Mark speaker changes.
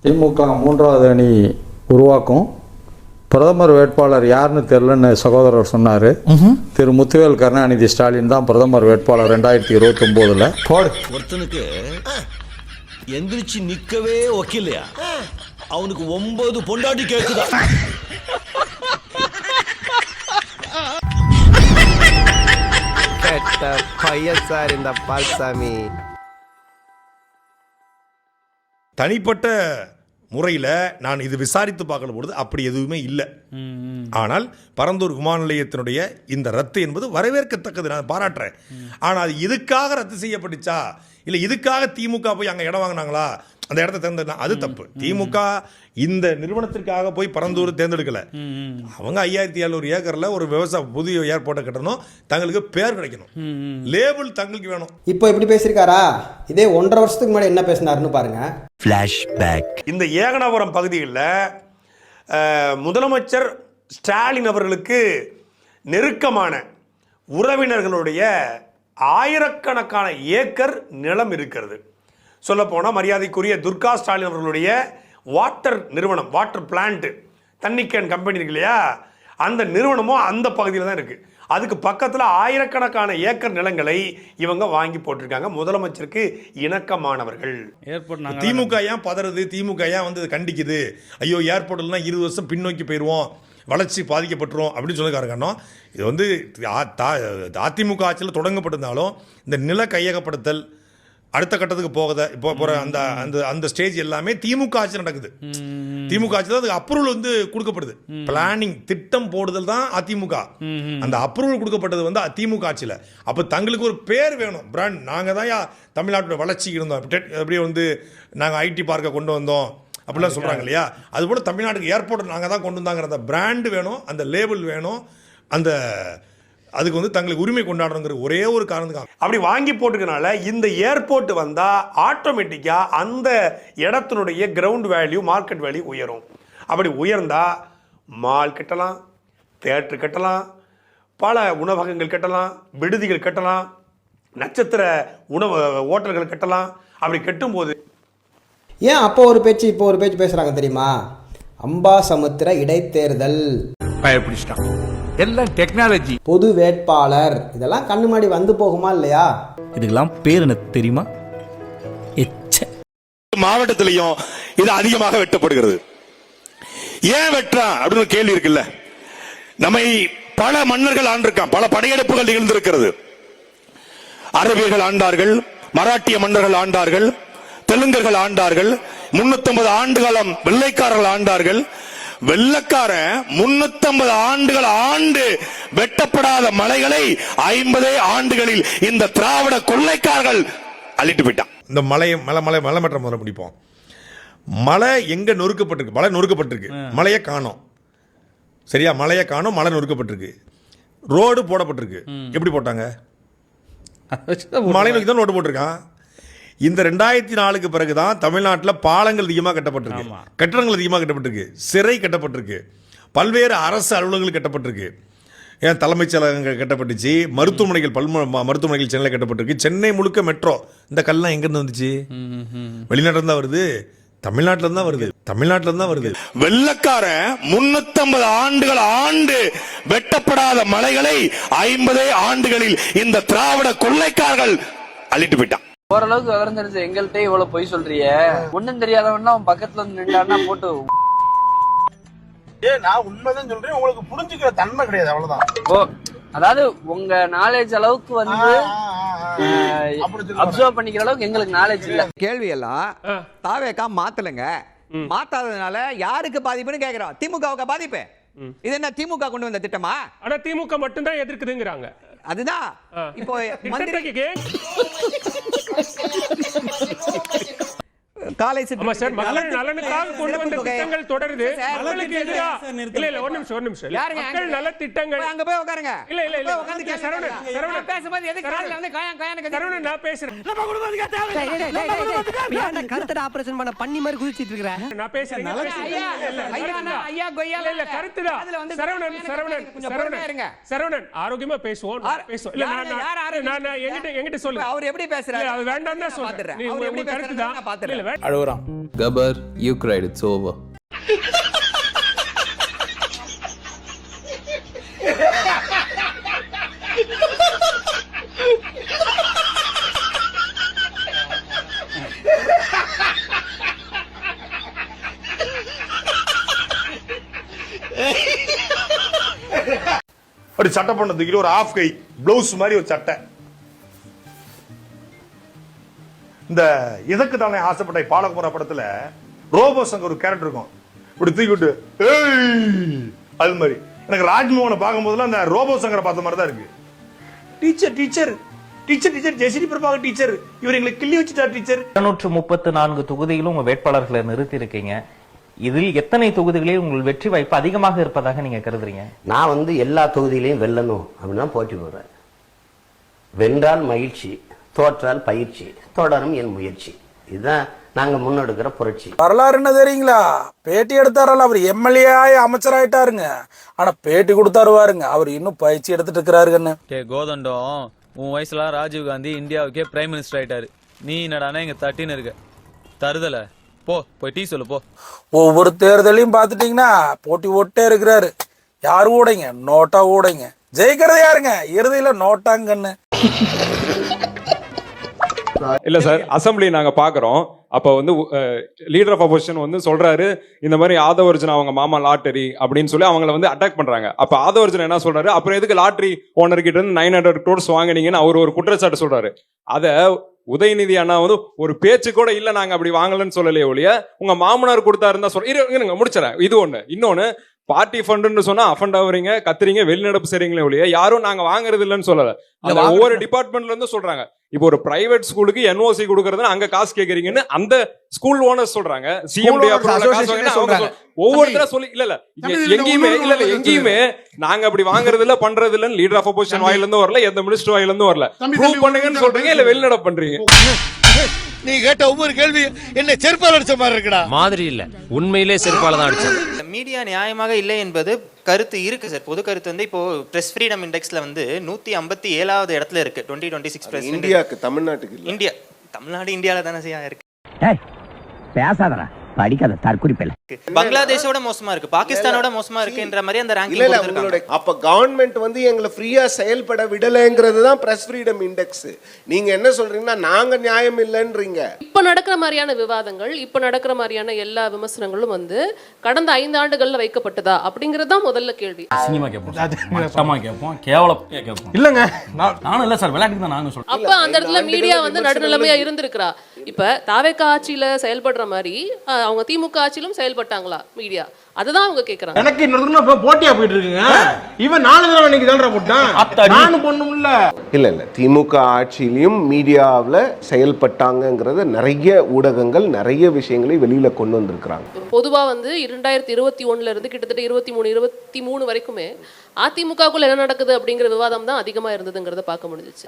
Speaker 1: திமுக மூன்றாவது அணி உருவாக்கும். பிரதமர் வேட்பாளர் யாருன்னு தெரியலன்னு சகோதரர் சொன்னார். திரு முத்துவேல் கருணாநிதி ஸ்டாலின் தான் பிரதமர் வேட்பாளர் 2029.
Speaker 2: ஒருத்தனுக்கு எந்திரிச்சு நிக்கவே ஒக்கில்லையா, அவனுக்கு 9 பொண்டாட்டி கேக்குதா?
Speaker 3: பையன் சார் இந்த பால்சாமி.
Speaker 4: தனிப்பட்ட முறையில் நான் இது விசாரித்து பார்க்கற பொழுது அப்படி எதுவுமே இல்லை. ஆனால் பரந்தூர் விமான நிலையத்தினுடைய இந்த ரத்து என்பது வரவேற்கத்தக்கது, நான் பாராட்டுறேன். ஆனால் அது இதுக்காக ரத்து செய்யப்பட்டுச்சா இல்லை இதுக்காக திமுக போய் அங்கே இடம் வாங்கினாங்களா, அந்த இடத்த தேர்ந்தெடுத்தா அது தப்பு. திமுக இந்த நிறுவனத்திற்காக போய் பரந்தூர் தேர்ந்தெடுக்கல. அவங்க 5700 ஏக்கரில் ஒரு புதிய ஏர்போர்ட்டை கட்டணும், தங்களுக்கு பேர் கிடைக்கணும், லேபிள் தங்களுக்கு வேணும்.
Speaker 3: இப்போ எப்படி பேசியிருக்காரா, இதே 1.5 வருஷத்துக்கு முன்னாடி என்ன பேசினாருன்னு பாருங்க.
Speaker 4: ஃப்ளாஷ்பேக். இந்த ஏகனாபுரம் பகுதியில் முதலமைச்சர் ஸ்டாலின் அவர்களுக்கு நெருக்கமான உறவினர்களுடைய ஆயிரக்கணக்கான ஏக்கர் நிலம் இருக்கிறது. சொல்லப்போனால் மரியாதைக்குரிய துர்கா ஸ்டாலின் அவர்களுடைய வாட்டர் நிறுவனம், வாட்டர் பிளான்ட், தண்ணி கேன் கம்பெனி இருக்கு இல்லையா, அந்த நிறுவனமும் அந்த பகுதியில் தான் இருக்குது. அதுக்கு பக்கத்தில் ஆயிரக்கணக்கான ஏக்கர் நிலங்களை இவங்க வாங்கி போட்டிருக்காங்க. முதலமைச்சருக்கு இணக்கமானவர்கள். திமுக ஏன் பதறது, திமுக ஏன் வந்து கண்டிக்குது, ஐயோ ஏர்போர்ட்லாம் 20 வருஷம் பின்னோக்கி போயிடுவோம், வளர்ச்சி பாதிக்கப்பட்டுரும் அப்படின்னு சொல்லி காரணம். இது வந்து அதிமுக ஆட்சியில் தொடங்கப்பட்டிருந்தாலும் இந்த நில கையகப்படுத்தல் அடுத்த கட்டத்துக்கு இப்போ போகிற அந்த அந்த அந்த ஸ்டேஜ் எல்லாமே திமுக ஆட்சி நடக்குது. திமுக ஆட்சியில் அதுக்கு அப்ரூவல் வந்து கொடுக்கப்படுது. பிளானிங் திட்டம் போடுதல் தான் அதிமுக. அந்த அப்ரூவல் கொடுக்கப்பட்டது வந்து திமுக ஆட்சியில். அப்போ தங்களுக்கு ஒரு பேர் வேணும், பிராண்ட். நாங்கள் தான் தமிழ்நாட்டோட வளர்ச்சிக்கு இருந்தோம், அப்படியே வந்து நாங்கள் ஐடி பார்க்கை கொண்டு வந்தோம் அப்படிலாம் சொல்கிறாங்க இல்லையா. அதுபோல் தமிழ்நாட்டுக்கு ஏர்போர்ட் நாங்கள் தான் கொண்டு வந்தாங்கிற அந்த பிராண்டு வேணும், அந்த லேபிள் வேணும், அந்த அதுக்கு வந்து தங்களுக்கு உரிமை கொண்டாடணுங்கிற ஒரே ஒரு காரணத்துக்காக அப்படி வாங்கி போட்டுக்கனால இந்த ஏர்போர்ட் வந்தால் ஆட்டோமேட்டிக்காக அந்த இடத்தினுடைய கிரவுண்ட் வேல்யூ, மார்க்கெட் வேல்யூ உயரும். அப்படி உயர்ந்தால் மால் கட்டலாம், தியேட்டர் கட்டலாம், பல உணவகங்கள் கட்டலாம், விடுதிகள் கட்டலாம், நட்சத்திர உணவு ஹோட்டல்கள் கட்டலாம். அப்படி கட்டும்போது
Speaker 3: ஏன் அப்போ ஒரு பேச்சு இப்போ ஒரு பேச்சு பேசுகிறாங்க தெரியுமா? அம்பாசமுத்திர இடைத்தேர்தல்,
Speaker 5: எல்லாம் டெக்னாலஜி,
Speaker 3: பொது வேட்பாளர், இதெல்லாம் கண்ணு முன்னாடி வந்து போகுமா இல்லையா?
Speaker 5: இதுக்கெல்லாம் பேர் என்ன தெரியுமா?
Speaker 4: மாவட்டத்திலையும் இது அதிகமாக வெட்டப்படுகிறது. ஏன் வெட்டுறான் அப்படின்னு கேள்வி இருக்குல்ல. நம்மை பல மன்னர்கள் ஆண்டிருக்கான், பல படையெடுப்புகள் நிகழ்ந்திருக்கிறது. அரபியர்கள் ஆண்டார்கள், மராட்டிய மன்னர்கள் ஆண்டார்கள், தெலுங்கர்கள் ஆண்டார்கள், 350 ஆண்டு காலம் வெள்ளைக்காரர்கள் ஆண்டார்கள். வெள்ளக்காரன் 350 ஆண்டுகள் ஆண்டு வெட்டப்படாத மலைகளை 50 ஆண்டுகளில் இந்த திராவிட கொள்ளைக்காரர்கள் அள்ளிட்டு போயிட்டான். இந்த மலை மற்ற முதல்ல பிடிப்போம். மலை எங்க நொறுக்கப்பட்டிருக்கு, மலை நொறுக்கப்பட்டிருக்கு, மலையை காணோம். சரியா, மலையை காணோம், மலை நொறுக்கப்பட்டிருக்கு, ரோடு போடப்பட்டிருக்கு. எப்படி போட்டாங்க? மலை நோக்கி தான் ரோடு போட்டிருக்கான். இந்த 2004க்கு பிறகுதான் தமிழ்நாட்டில் பாலங்கள் அதிகமாக கட்டப்பட்டிருக்கு, கட்டடங்கள் அதிகமாக கட்டப்பட்டிருக்கு, சிறை கட்டப்பட்டிருக்கு, பல்வேறு அரசு அலுவலகங்கள் கட்டப்பட்டிருக்கு. ஏன் தலைமைச் செயலகங்கள் கட்டப்பட்டுச்சு, மருத்துவமனைகள் மருத்துவமனைகள் சென்னையில் கட்டப்பட்டிருக்கு, சென்னை முழுக்க மெட்ரோ. இந்த கல்லாம் எங்கேருந்து வந்துச்சு? வெளிநாட்டில் தான் வருது, தமிழ்நாட்டில் தான் வருது, தமிழ்நாட்டில் தான் வருது. வெள்ளக்காரன் 350 ஆண்டுகள் ஆண்டு வெட்டப்படாத மலைகளை 50 ஆண்டுகளில் இந்த திராவிட கொள்ளைக்காரர்கள் அள்ளிட்டு போயிட்டான்.
Speaker 6: ஓரளவுக்கு விவரம் தெரிஞ்ச எங்கள்கிட்ட இவ்வளவு பொய் சொல்றிய, ஒண்ணும் தெரியாதவன்னா அவன் பக்கத்துல வந்து நின்றான்னா போட்டு.
Speaker 7: நான் உண்மைதான் சொல்றேன், உங்களுக்கு புரிஞ்சுக்கிற தன்மை கிடையாது, அவ்வளவுதான்.
Speaker 6: ஓ, அதாவது உங்க நாலேஜ் அளவுக்கு வந்து அப்சர்வ் பண்ணிக்கிற அளவுக்கு எங்களுக்கு நாலேஜ் இல்ல.
Speaker 8: கேள்வி எல்லாம் தாவேக்கா மாத்தலங்க, மாத்தாததுனால யாருக்கு பாதிப்புன்னு கேக்குறோம். திமுகவுக்கு பாதிப்பு. இது என்ன திமுக கொண்டு வந்த திட்டமா?
Speaker 9: ஆனா திமுக மட்டும் தான் எதிர்க்குதுங்கறாங்க.
Speaker 8: அதுதான் இப்போ மந்திரிக்கு காலை
Speaker 9: மக்கள் நலனுக்காக கொண்டு வந்த திட்டங்கள் தொடருது. மக்களுக்கு எதிரா இல்ல ஒரு நிமிஷம் மக்கள் நல திட்டங்கள்
Speaker 8: அங்க போய் உட்காருங்க.
Speaker 9: இல்ல உட்கார்ந்து சரவணன்
Speaker 8: பேசும்போது எதுக்கு கால்ல வந்து காயானக்கு
Speaker 9: சரவணன் நான் பேசுறேன்.
Speaker 10: நம்ம குடும்பத்துக்கு தேவை ஏன்டா கருத்தட ஆபரேஷன் பண்ண பண்ணி மாதிரி குதிச்சிட்டு இருக்கற?
Speaker 9: நான் பேசுறேன்.
Speaker 8: ஐயா கொய்யால
Speaker 9: இல்ல கருத்துடா. சரவணன் ஆரோக்கியமா பேசுவோம். இல்ல நான் என்கிட்ட சொல்லு.
Speaker 8: அவர் எப்படி பேசுறாரு?
Speaker 9: அது வேண்டாம் தான் சொல்றேன். நீ எப்படி கருத்துடா? இல்ல
Speaker 7: அழுகுறான்.
Speaker 5: கபர் யூ கிரைட் இட்ஸ் ஓவர்.
Speaker 4: அப்படி சட்டை பண்ண தூக்கிட்டு ஒரு ஆஃப் கை பிளவுஸ் மாதிரி ஒரு சட்டை. இந்த இதற்கு தானே ஆசைப்பட்ட பாலகுமாரா படத்துல ரோபோ சங்கர் ஒரு கேரக்டர் இருக்கும், இப்படி தூக்கிட்டு அது மாதிரி. எனக்கு ராஜ்மோகனை பார்க்கும் போதெல்லாம் அந்த ரோபோ சங்கரை பார்த்த மாதிரி தான் இருக்கு. Teacher teacher teacher teacher Jayashree Prabhakar teacher, இவர் எங்களை கிள்ளி வச்சுட்டார் டீச்சர்.
Speaker 5: 234 தொகுதியிலும் உங்க வேட்பாளர்களை நிறுத்தி இருக்கீங்க. இதில் எத்தனை தொகுதிகளில் உங்கள் வெற்றி வாய்ப்பு அதிகமாக இருப்பதாக நீங்க கருதுறீங்க?
Speaker 11: நான் வந்து எல்லா தொகுதியிலையும் வெல்லணும் அப்படின்னா போட்டி போடுறேன். வென்றால் மகிழ்ச்சி, தோற்றால் பயிற்சி, தொடரும் என் முயற்சி. இதுதான் நாங்க முன்னெடுக்கிற புரட்சி.
Speaker 7: வரலாறு என்ன தெரியுங்களா? பேட்டி எடுத்தாரಲ್ಲ, அவர் எம்எல்ஏ அமைச்சராயிட்டாருங்க. ஆனா பேட்டி கொடுத்தாருவாருங்க, அவர் இன்னும் பயிற்சி எடுத்துட்டு இருக்கிறாருன்னு.
Speaker 5: கோதண்டம், உன் வயசுல ராஜீவ் காந்தி இந்தியாவுக்கே பிரைம் மினிஸ்டர் ஆயிட்டாரு. நீ என்னடானா இங்க தட்டின்னு இருக்க. தருதல போய் டீ சொல்லு போ.
Speaker 7: ஒவ்வொரு தேர்தலையும் பாத்துட்டீங்கன்னா போட்டி ஓட்டே இருக்கிறாரு. யாரு ஊடைங்க? நோட்டா ஊடைங்க. ஜெயிக்கிறது யாருங்க? இறுதியில நோட்டாங்கன்னு.
Speaker 9: இல்ல சார், அசம்பிளி நாங்க பாக்குறோம். அப்ப வந்து லீடர் ஆஃப் அப்போசிஷன் வந்து சொல்றாரு, இந்த மாதிரி ஆதவர்ஜன் அவங்க மாமா லாட்டரி அப்படின்னு சொல்லி அவங்கள வந்து அட்டாக் பண்றாங்க. அப்ப ஆதவர்ஜன் என்ன சொல்றாரு, அப்புறம் எதுக்கு லாட்டரி ஓனர் கிட்ட இருந்து 900 crores வாங்கினீங்கன்னு அவர் ஒரு குற்றச்சாட்டு சொல்றாரு. அத உதயநிதி அண்ணா வந்து ஒரு பேச்சு கூட இல்ல, நாங்க அப்படி வாங்கலன்னு சொல்லலையே ஒழிய, உங்க மாமனார் கொடுத்தாருன்னு சொல்ல முடிச்சிடறேன். இது ஒண்ணு. இன்னொன்னு, பார்ட்டி ஃபண்டுன்னு சொன்னா அஃபண்ட் ஆகுறீங்க, கத்துறீங்க, வெளிநடப்பு செய்றீங்களே ஒழிய யாரும் நாங்க வாங்குறது இல்லைன்னு சொல்லல. அது ஒவ்வொரு டிபார்ட்மெண்ட்ல இருந்து சொல்றாங்க. இப்போ ஒரு பிரைவேட் ஸ்கூலுக்கு NOC கொடுக்கறதுன்னு அங்க காசு கேக்குறீங்கன்னு அந்த ஸ்கூல் ஓனர்ஸ் சொல்றாங்க. சிஎம்டி ஒவ்வொருத்தர சொல்லி இல்ல எங்கேயுமே நாங்க அப்படி வாங்குறது இல்ல, பண்றது இல்லன்னு லீடர் ஆஃப் அப்போசிஷன் வாயில இருந்து வரல, எந்த மினிஸ்டர் வாயில இருந்து வரல. ப்ரூவ் பண்ணுங்கன்னு சொல்றீங்க, இல்ல வெளிநடப்பு பண்றீங்க.
Speaker 2: நீ கேட்ட ஒவ்வொரு கேள்வி என்ன செருப்பால் அடிச்ச மாதிரி இருக்குடா. மாதிரி இல்ல, உண்மையிலே செருப்பால தான் அடிச்சது.
Speaker 6: மீடியா நியாயமாக இல்லை என்பது கருத்து இருக்கு சார். பொது கருத்து வந்து இப்போ பிரஸ் ஃப்ரீடம் இண்டெக்ஸ்ல வந்து 157வது இடத்துல இருக்கு. 2026 பிரஸ்
Speaker 11: இந்தியாக்கு, தமிழ்நாட்டுக்கு
Speaker 6: இந்தியா, தமிழ்நாடு இந்தியால தானே இருக்கு.
Speaker 10: பேசாதடா, படிக்காத தற்குறிப்பில்லை.
Speaker 6: பங்களாதேஷோட மோசமா இருக்கு, பாகிஸ்தானோட மோசமா இருக்குன்ற மாதிரி அந்த ரேங்கிங் கொடுத்திருக்காங்க.
Speaker 11: அப்ப கவர்மெண்ட் வந்து எங்களை ஃப்ரீயா செயல்பட விடலைங்கிறது தான் பிரஸ் ஃப்ரீடம் இண்டெக்ஸ். நீங்க என்ன சொல்றீங்கன்னா நாங்க நியாயம் இல்லைன்றீங்க.
Speaker 12: இப்ப நடக்கிற மாதிரியான விவாதங்கள், இப்ப நடக்கிற மாதிரியான எல்லா விமர்சனங்களும் வந்து கடந்த 5 ஆண்டுகள்ல வைக்கப்பட்டதா அப்படிங்கிறது தான் முதல்ல கேள்வி.
Speaker 5: சினிமா கேட்போம், கேவலம் கேட்போம்.
Speaker 7: இல்லங்க,
Speaker 5: நானும் இல்ல சார், விளையாட்டுக்கு தான் நாங்க சொல்றோம்.
Speaker 12: அப்ப அந்த இடத்துல மீடியா வந்து நடுநிலைமையா இருந்திருக்கிறா. இப்ப தாவேகா ஆட்சியில செயல்படுற மாதிரி அவங்க திமுக ஆட்சியிலும் செயல்பட்டாங்களா மீடியா? அதுதான் அவங்க கேக்குறாங்க.
Speaker 7: எனக்கு இன்னொரு போட்டியா போயிட்டு இருக்குங்க. இவன் 4 தடவை இன்னைக்கு தான்டா போட்டான், நானும் பொண்ணுமில்ல.
Speaker 11: இல்ல திமுக ஆட்சியிலையும் மீடியாவில் செயல்பட்டாங்கிறத நிறைய ஊடகங்கள் நிறைய விஷயங்களை வெளியில கொண்டு வந்திருக்கிறாங்க.
Speaker 12: பொதுவா வந்து 2021 இருந்து கிட்டத்தட்ட 23 வரைக்குமே அதிமுகக்குள்ள என்ன நடக்குது அப்படிங்கிற விவாதம் தான் அதிகமா இருந்ததுங்கிறத பார்க்க முடிஞ்சிச்சு.